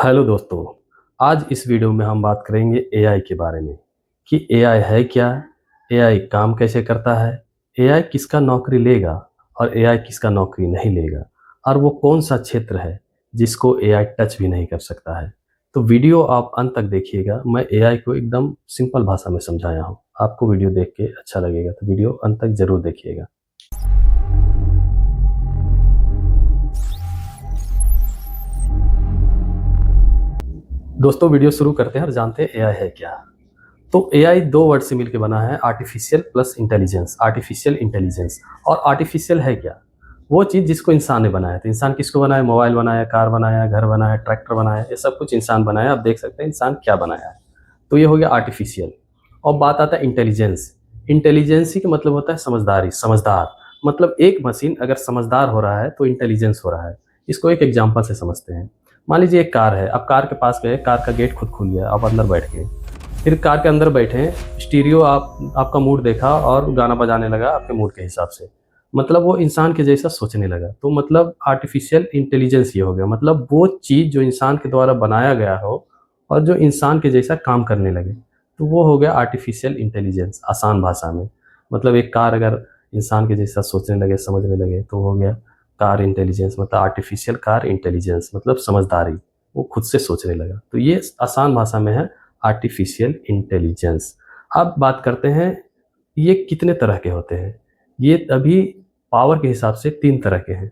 Hello दोस्तों, आज इस वीडियो में हम बात करेंगे एआई के बारे में कि एआई है क्या? एआई काम कैसे करता है? एआई किसका नौकरी लेगा और एआई किसका नौकरी नहीं लेगा? और वो कौन-सा क्षेत्र है जिसको एआई टच भी नहीं कर सकता है? तो वीडियो आप अंत तक देखिएगा। मैं एआई को एकदम सिंपल भाषा में समझाया हूँ। आपको वीडियो देख के अच्छा लगेगा तो वीडियो अंत तक ज़रूर देखिएगा। दोस्तों वीडियो शुरू करते हैं और जानते हैं एआई है क्या? तो एआई 2 वर्ड से मिलके बना है artificial plus intelligence, artificial intelligence. और आर्टिफिशियल है क्या? वो चीज़ जिसको इंसान ने बनाया। तो इंसान किसको बनाया? मोबाइल बनाया, कार बनाया, घर बनाया, ट्रैक्टर बनाया, ये सब कुछ इंसान बनाया। आप देख सकते हैं इंसान क्या बनाया है। तो ये हो गया आर्टिफिशियल। और बात आता है इंटेलिजेंस। इंटेलिजेंस ही का मतलब होता है समझदारी, समझदार। मतलब एक मशीन अगर समझदार हो रहा है तो इंटेलिजेंस हो रहा है। इसको एक एग्जांपल से समझते हैं। मान लीजिए एक कार है, आप कार के पास गए, कार का गेट खुद खुल गया, आप अंदर बैठ गए। फिर कार के अंदर बैठे, स्टीरियो आपका मूड देखा और गाना बजाने लगा आपके मूड के हिसाब से। मतलब वो इंसान के जैसा सोचने लगा। तो मतलब आर्टिफ़िशियल इंटेलिजेंस ये हो गया। मतलब वो चीज़ जो इंसान के द्वारा बनाया गया हो और जो इंसान के जैसा काम करने लगे, तो वो हो गया आर्टिफ़िशियल इंटेलिजेंस आसान भाषा में। मतलब एक कार अगर इंसान के जैसा सोचने लगे, समझने लगे, तो हो गया कार इंटेलिजेंस। मतलब आर्टिफ़िशियल कार इंटेलिजेंस मतलब समझदारी, वो खुद से सोचने लगा। तो ये आसान भाषा में है आर्टिफिशियल इंटेलिजेंस। अब बात करते हैं ये कितने तरह के होते हैं। ये अभी पावर के हिसाब से 3 तरह के हैं।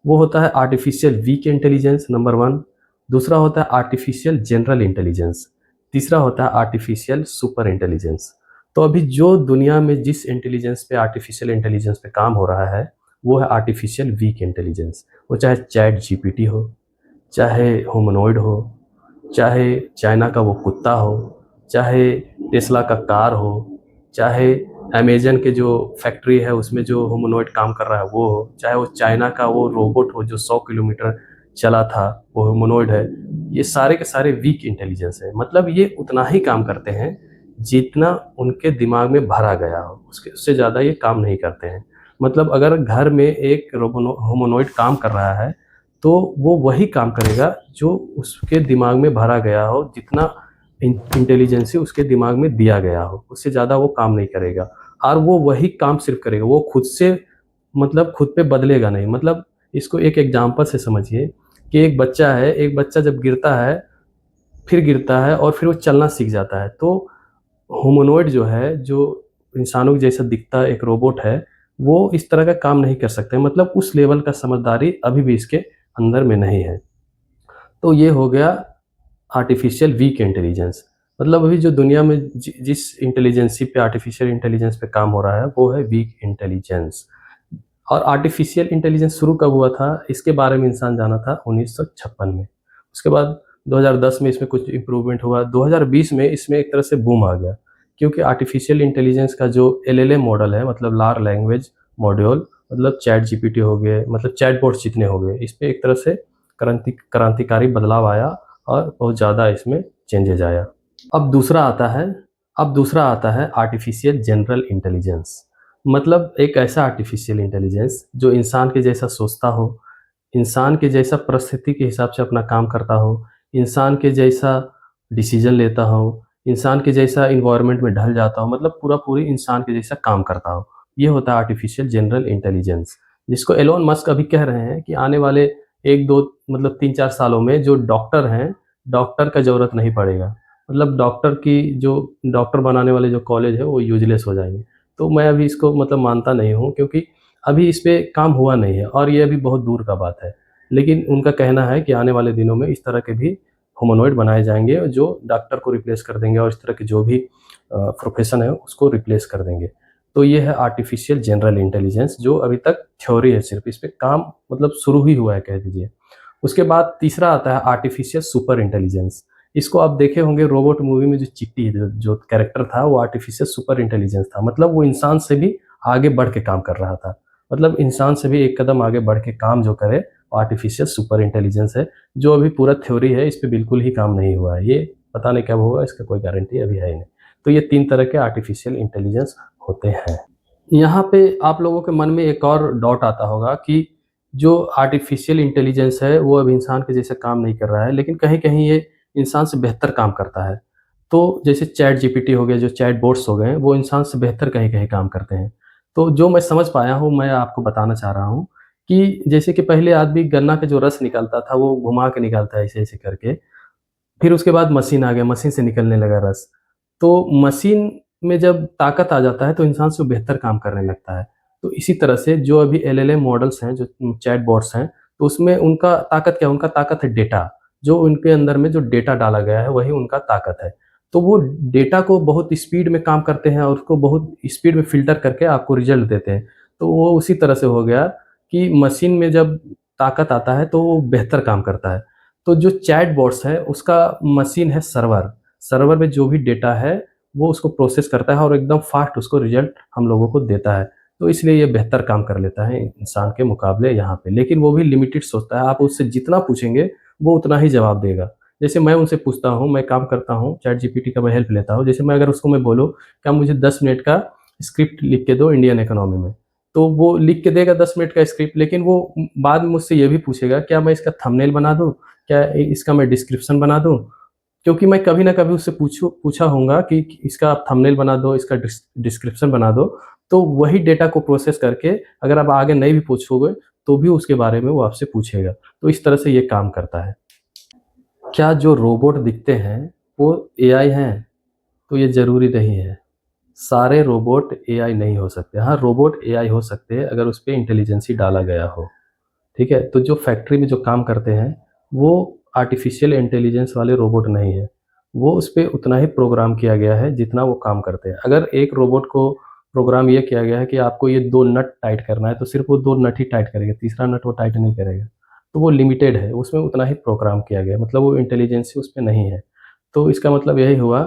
वो होता है आर्टिफिशियल वीक इंटेलिजेंस नंबर 1, दूसरा होता है आर्टिफिशियल जनरल इंटेलिजेंस, तीसरा होता है आर्टिफिशियल सुपर इंटेलिजेंस। तो अभी जो दुनिया में जिस इंटेलिजेंस पे आर्टिफिशियल इंटेलिजेंस पे काम हो रहा है, वो है आर्टिफिशियल वीक इंटेलिजेंस। वो चाहे चैट जीपीटी हो, चाहे ह्यूमनॉइड हो, चाहे चाइना का वो कुत्ता हो, चाहे टेस्ला का कार हो, चाहे अमेज़न के जो फैक्ट्री है उसमें जो ह्यूमनॉइड काम कर रहा है वो हो, चाहे वो चाइना का वो रोबोट हो जो 100 किलोमीटर चला था, वो ह्यूमनॉइड है। ये सारे के सारे वीक इंटेलिजेंस है। मतलब ये उतना ही काम करते हैं जितना उनके दिमाग में भरा गया हो, उसके उससे ज़्यादा ये काम नहीं करते हैं। मतलब अगर घर में एक ह्यूमनॉइड काम कर रहा है, तो वो वही काम करेगा जो उसके दिमाग में भरा गया हो, जितना इंटेलिजेंसी उसके दिमाग में दिया गया हो, उससे ज़्यादा वो काम नहीं करेगा। और वो वही काम सिर्फ़ करेगा, वो खुद से मतलब खुद पे बदलेगा नहीं। मतलब इसको एक एग्ज़ाम्पल से समझिए कि एक बच्चा है, एक बच्चा जब गिरता है, फिर गिरता है और फिर वो चलना सीख जाता है। तो ह्यूमनॉइड जो है, जो इंसानों के जैसा दिखता है, एक रोबोट है, वो इस तरह का काम नहीं कर सकते। मतलब उस लेवल का समझदारी अभी भी इसके अंदर में नहीं है। तो ये हो गया आर्टिफ़िशियल वीक इंटेलिजेंस। मतलब अभी जो दुनिया में जिस इंटेलिजेंसी पे आर्टिफ़िशियल इंटेलिजेंस पे काम हो रहा है, वो है वीक इंटेलिजेंस। और आर्टिफ़िशियल इंटेलिजेंस शुरू कब हुआ था, इसके बारे में इंसान जाना था 1956 में। उसके बाद 2010 में इसमें कुछ इम्प्रूवमेंट हुआ। 2020 में इसमें एक तरह से बूम आ गया, क्योंकि आर्टिफ़िशियल इंटेलिजेंस का जो एलएलएम मॉडल है, मतलब लार्ज लैंग्वेज मॉड्यूल, मतलब चैट जीपीटी हो गए, मतलब चैटबॉट्स जितने हो गए, इस पे एक तरह से क्रांतिकारी बदलाव आया और बहुत ज़्यादा इसमें चेंजेज़ आया। अब दूसरा आता है आर्टिफ़िशियल जनरल इंटेलिजेंस। मतलब एक ऐसा आर्टिफ़िशियल इंटेलिजेंस जो इंसान के जैसा सोचता हो, इंसान के जैसा परिस्थिति के हिसाब से अपना काम करता हो, इंसान के जैसा डिसीज़न लेता हो, इंसान के जैसा एनवायरनमेंट में ढल जाता हो, मतलब पूरा-पूरी इंसान के जैसा काम करता हो। ये होता है आर्टिफ़िशियल जनरल इंटेलिजेंस, जिसको एलोन मस्क अभी कह रहे हैं कि आने वाले 1-2 मतलब 3-4 सालों में जो डॉक्टर हैं, डॉक्टर का ज़रूरत नहीं पड़ेगा। मतलब डॉक्टर बनाने वाले जो कॉलेज है वो यूज़लेस हो जाएँगे। तो मैं अभी इसको मतलब मानता नहीं हूँ, क्योंकि अभी इस पे काम हुआ नहीं है और ये अभी बहुत दूर का बात है। लेकिन उनका कहना है कि आने वाले दिनों में इस तरह के भी ह्यूमनॉइड बनाए जाएँगे जो डॉक्टर को रिप्लेस कर देंगे और इस तरह के जो भी प्रोफ़ेशन है उसको रिप्लेस कर देंगे। तो ये है आर्टिफ़िशियल जनरल इंटेलिजेंस, जो अभी तक थ्योरी है सिर्फ़, इस पे काम मतलब शुरू ही हुआ है कह दीजिए। उसके बाद तीसरा आता है आर्टिफ़िशियल सुपर इंटेलिजेंस। इसको आप देखे होंगे रोबोट मूवी में जो चिट्टी जो कैरेक्टर था वो आर्टिफ़िशियल सुपर इंटेलिजेंस था। मतलब वो इंसान से भी आगे बढ़ के काम कर रहा था। मतलब इंसान से भी एक कदम आगे बढ़ के काम जो करे वो आर्टिफ़िशियल सुपर इंटेलिजेंस है, जो अभी पूरा थ्योरी है, इस पे बिल्कुल ही काम नहीं हुआ है। ये पता नहीं कब होगा, इसका कोई गारंटी अभी है ही नहीं। तो ये 3 तरह के आर्टिफ़िशियल इंटेलिजेंस होते हैं। यहाँ पे आप लोगों के मन में एक और डाउट आता होगा कि जो आर्टिफिशियल इंटेलिजेंस है वो अब इंसान के जैसे काम नहीं कर रहा है, लेकिन कहीं-कहीं ये इंसान से बेहतर काम करता है। तो जैसे चैट जीपीटी हो गया, जो चैट बोट्स हो गए, वो इंसान से बेहतर कहीं-कहीं काम करते हैं। तो जो मैं समझ पाया हूँ, मैं आपको बताना चाह रहा हूँ कि जैसे कि पहले आदमी गन्ना का जो रस निकालता था, वो घुमा के निकालता है ऐसे-ऐसे करके। फिर उसके बाद मशीन आ गया, मशीन से निकलने लगा रस। तो मशीन में जब ताकत आ जाता है, तो इंसान से बेहतर काम करने लगता है। तो इसी तरह से जो अभी एलएलएम मॉडल्स हैं, जो चैट बॉट्स हैं, तो उसमें उनका ताकत क्या है? उनका ताकत है डेटा। जो उनके अंदर में जो डेटा डाला गया है, वही उनका ताकत है। तो वो डेटा को बहुत स्पीड में काम करते हैं और उसको बहुत स्पीड में फ़िल्टर करके आपको रिज़ल्ट देते हैं। तो वो उसी तरह से हो गया कि मशीन में जब ताकत आता है, तो वो बेहतर काम करता है। तो जो चैट बॉट्स है, उसका मशीन है सर्वर। सर्वर में जो भी डेटा है, वो उसको प्रोसेस करता है और एकदम फ़ास्ट उसको रिज़ल्ट हम लोगों को देता है। तो इसलिए ये बेहतर काम कर लेता है इंसान के मुकाबले यहाँ पे। लेकिन वो भी लिमिटेड सोचता है, आप उससे जितना पूछेंगे, वो उतना ही जवाब देगा। जैसे मैं उनसे पूछता हूँ, मैं काम करता हूँ, चैट जीपीटी का मैं हेल्प लेता हूँ। जैसे मैं अगर उसको मैं बोलूँ, "क्या मुझे 10 मिनट का स्क्रिप्ट लिख के दो इंडियन इकोनॉमी में।" तो वो लिख के देगा 10 मिनट का स्क्रिप्ट, लेकिन वो बाद में मुझसे ये भी पूछेगा, "क्या मैं इसका थंबनेल बना दूँ? क्या इसका मैं डिस्क्रिप्शन बना दूँ?" क्योंकि मैं कभी न कभी उससे पूछा होऊँगा कि इसका आप थंबनेल बना दो, इसका डिस्क्रिप्शन बना दो, तो वही डेटा को प्रोसेस करके अगर आप आगे नहीं भी पूछोगे, तो भी उसके बारे में वो आपसे पूछेगा। तो इस तरह से ये काम करता है। क्या जो रोबोट दिखते हैं, वो एआई हैं? तो ये ज़रूरी नहीं है। सारे रोबोट एआई नहीं हो सकते। हाँ, रोबोट एआई हो सकते हैं अगर उसपे इंटेलिजेंसी डाला गया हो। ठीक है? तो जो फैक्ट्री में जो काम करते हैं, वो आर्टिफ़िशियल इंटेलिजेंस वाले रोबोट नहीं है। वो उसपे उतना ही प्रोग्राम किया गया है जितना वो काम करते हैं। अगर एक रोबोट को प्रोग्राम ये किया गया है कि आपको ये 2 नट टाइट करना है, तो सिर्फ़ वो 2 नट ही टाइट करेगा, तीसरा नट वो टाइट नहीं करेगा। तो वो लिमिटेड है, उसमें उतना ही प्रोग्राम किया गया है, मतलब वो इंटेलिजेंसी उसपे नहीं है। तो इसका मतलब यही हुआ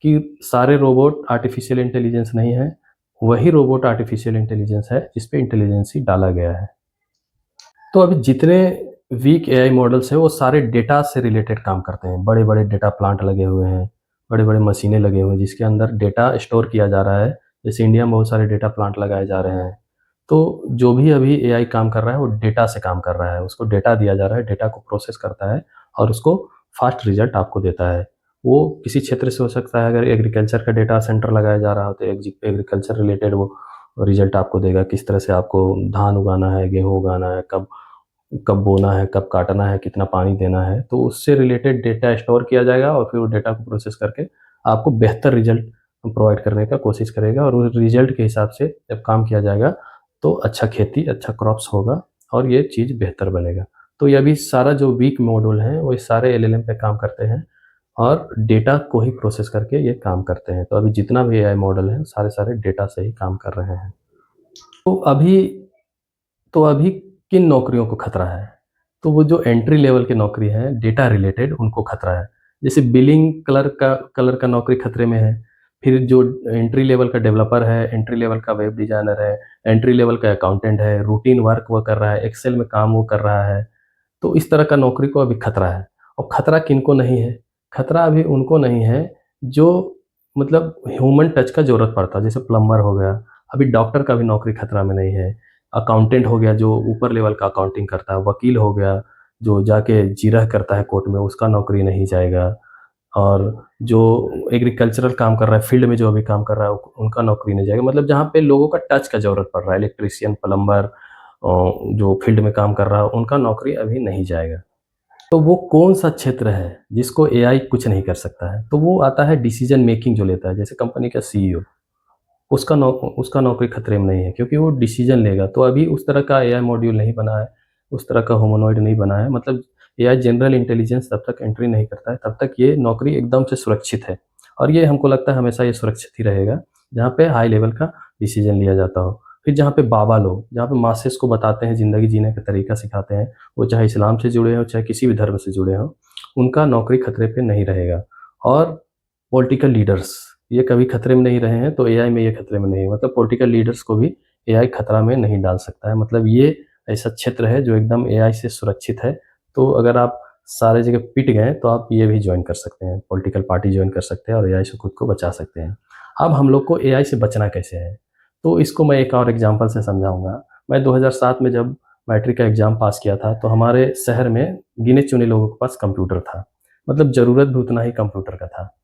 कि सारे रोबोट आर्टिफ़िशियल इंटेलिजेंस नहीं है, वही रोबोट आर्टिफ़िशियल इंटेलिजेंस है जिसपे इंटेलिजेंसी डाला गया है। तो अभी जितने वीक एआई मॉडल्स हैं, वो सारे डेटा से रिलेटेड काम करते हैं। बड़े-बड़े डेटा प्लांट लगे हुए हैं, बड़े-बड़े मशीनें लगे हुए हैं, जिसके अंदर डेटा स्टोर किया जा रहा है। जैसे इंडिया में बहुत सारे डेटा प्लांट लगाए जा रहे हैं। तो जो भी अभी एआई काम कर रहा है, वो डेटा से काम कर रहा है। उसको डेटा दिया जा रहा है, डेटा को प्रोसेस करता है और उसको फ़ास्ट रिज़ल्ट आपको देता है। वो किसी क्षेत्र से हो सकता है, अगर एग्रीकल्चर का डेटा सेंटर लगाया जा रहा हो, तो एग्रीकल्चर रिलेटेड वो रिज़ल्ट आपको देगा। किस तरह से आपको धान उगाना है, गेहूँ उगाना है, कब कब बोना है, कब काटना है, कितना पानी देना है, तो उससे रिलेटेड डेटा स्टोर किया जाएगा और फिर वो डेटा को प्रोसेस करके आपको बेहतर रिज़ल्ट प्रोवाइड करने का कोशिश करेगा और उस रिज़ल्ट के हिसाब से जब काम किया जाएगा, तो अच्छा खेती, अच्छा क्रॉप्स होगा और ये चीज़ बेहतर बनेगा। तो ये अभी सारा जो वीक मॉड्यूल हैं, वो ये सारे एलएलएम पे काम करते हैं और डेटा को ही प्रोसेस करके ये काम करते हैं। तो अभी जितना भी एआई मॉडल है, सारे-सारे डेटा से ही काम कर रहे हैं। तो अभी तो अभी किन नौकरियों को खतरा है? तो वो जो एंट्री लेवल की नौकरी है, डेटा रिलेटेड उनको खतरा है। जैसे बिलिंग क्लर्क का नौकरी खतरे में है। फिर जो एंट्री लेवल का डेवलपर है, एंट्री लेवल का वेब डिज़ाइनर है, एंट्री लेवल का अकाउंटेंट है, रूटीन वर्क वो कर रहा है, एक्सेल में काम वो कर रहा है। तो इस तरह का नौकरी को अभी खतरा है। और खतरा किनको नहीं है? खतरा अभी उनको नहीं है जो मतलब ह्यूमन टच का ज़रूरत पड़ता है, जैसे प्लम्बर हो गया, अभी डॉक्टर का भी नौकरी खतरा में नहीं है। अकाउंटेंट हो गया जो ऊपर लेवल का अकाउंटिंग करता है, वकील हो गया जो जाके जिरह करता है कोर्ट में, उसका नौकरी नहीं जाएगा। और जो एग्रीकल्चरल काम कर रहा है, फील्ड में जो अभी काम कर रहा है, उनका नौकरी नहीं जाएगा। मतलब जहाँ पे लोगों का टच का ज़रूरत पड़ रहा है, इलेक्ट्रीशियन, प्लम्बर जो फील्ड में काम कर रहा है, उनका नौकरी अभी नहीं जाएगा। तो वो कौन-सा क्षेत्र है जिसको एआई कुछ नहीं कर सकता है? तो वो आता है डिसीज़न मेकिंग जो लेता है, जैसे कंपनी का सीईओ, उसका नौकरी खतरे में नहीं है क्योंकि वो डिसीज़न लेगा। तो अभी उस तरह का एआई मॉड्यूल नहीं बना है, उस तरह का ह्यूमनॉइड नहीं बना है। मतलब एआई जनरल इंटेलिजेंस तब तक एंट्री नहीं करता है, तब तक ये नौकरी एकदम से सुरक्षित है। और ये हमको लगता है हमेशा ये सुरक्षित ही रहेगा, जहाँ पे हाई लेवल का डिसीज़न लिया जाता हो। फिर जहाँ पे बाबा लोग, जहाँ पे मासेस को बताते हैं, ज़िंदगी जीने का तरीका सिखाते हैं, वो चाहे इस्लाम से जुड़े हों, चाहे किसी भी धर्म से जुड़े हों, उनका नौकरी खतरे पे नहीं रहेगा। और पॉलिटिकल लीडर्स, ये कभी खतरे में नहीं रहे हैं, तो एआई में ये खतरे में नहीं है। मतलब पॉलिटिकल लीडर्स को भी एआई खतरा में नहीं डाल सकता है। मतलब ये ऐसा क्षेत्र है जो एकदम एआई से सुरक्षित है। तो अगर आप सारे जगह पिट गए, तो आप ये भी जॉइन कर सकते हैं, पॉलिटिकल पार्टी जॉइन कर सकते हैं और एआई से खुद को बचा सकते हैं। अब हम लोग को एआई से बचना कैसे है? तो इसको मैं एक और एग्ज़ाम्पल से समझाऊँगा। मैं 2007 में जब मैट्रिक का एग्ज़ाम पास किया था, तो हमारे शहर में गिने-चुने लोगों के पास कंप्यूटर था। मतलब ज़रूरत भी उतना ही कंप्यूटर का था।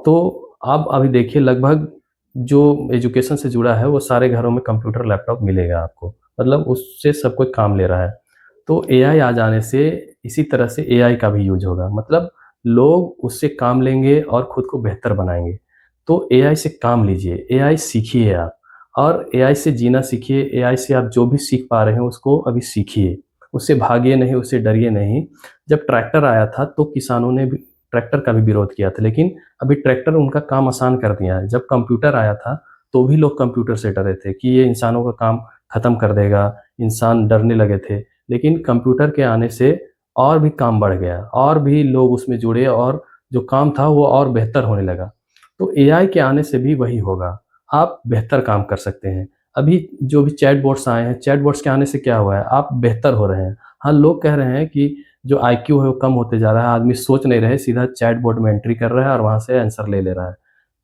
तो आप अभी देखिए लगभग जो एजुकेशन से जुड़ा है वो सारे घरों में कंप्यूटर, लैपटॉप मिलेगा आपको। मतलब उससे सब कोई काम ले रहा है। तो एआई आ जाने से इसी तरह से एआई का भी यूज़ होगा। मतलब लोग उससे काम लेंगे और खुद को बेहतर बनाएँगे। तो एआई से काम लीजिए, एआई सीखिए आप और एआई से जीना सीखिए, एआई से आप जो भी सीख पा रहे हैं उसको अभी सीखिए। उससे भागिए नहीं, उससे डरिए नहीं। जब ट्रैक्टर आया था तो किसानों ने भी ट्रैक्टर का भी विरोध किया था, लेकिन अभी ट्रैक्टर उनका काम आसान कर दिया है। जब कंप्यूटर आया था, तो भी लोग कंप्यूटर से डरे थे कि ये इंसानों का काम खत्म कर देगा, इंसान डरने लगे थे। लेकिन कंप्यूटर के आने से और भी काम बढ़ गया और भी लोग उसमें जुड़े और जो काम था वो और बेहतर होने लगा। तो एआई के आने से भी वही होगा, आप बेहतर काम कर सकते हैं। अभी जो भी चैटबॉट्स आए हैं, चैटबॉट्स के आने से क्या हुआ है, आप बेहतर हो रहे हैं। हाँ, लोग कह रहे हैं कि जो आईक्यू है वो कम होते जा रहा है, आदमी सोच नहीं रहे, सीधा चैटबॉट में एंट्री कर रहा है और वहाँ से आंसर ले ले रहा है।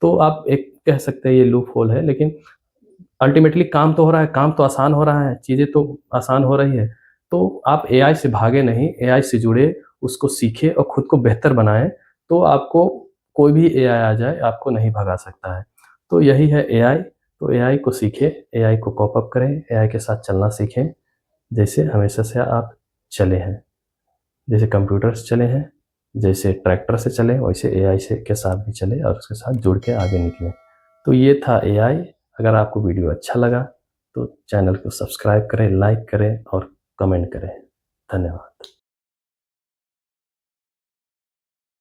तो आप एक कह सकते हैं ये लूप होल है, लेकिन अल्टीमेटली काम तो हो रहा है, काम तो आसान हो रहा है, चीज़ें तो आसान हो रही है। तो आप एआई से भागे नहीं, एआई से जुड़े, उसको सीखें और खुद को बेहतर बनाएँ, तो आपको कोई भी एआई आ जाए, आपको नहीं भगा सकता है। तो यही है एआई, तो एआई को सीखें, एआई को कॉप अप करें, एआई के साथ चलना सीखें, जैसे हमेशा से आप चले हैं। जैसे कंप्यूटर से चले हैं, जैसे ट्रैक्टर से चले, वैसे एआई से के साथ भी चलें और उसके साथ जुड़ के आगे निकलें। तो ये था एआई। अगर आपको वीडियो अच्छा लगा, तो चैनल को सब्सक्राइब करें, लाइक करें और कमेंट करें। धन्यवाद।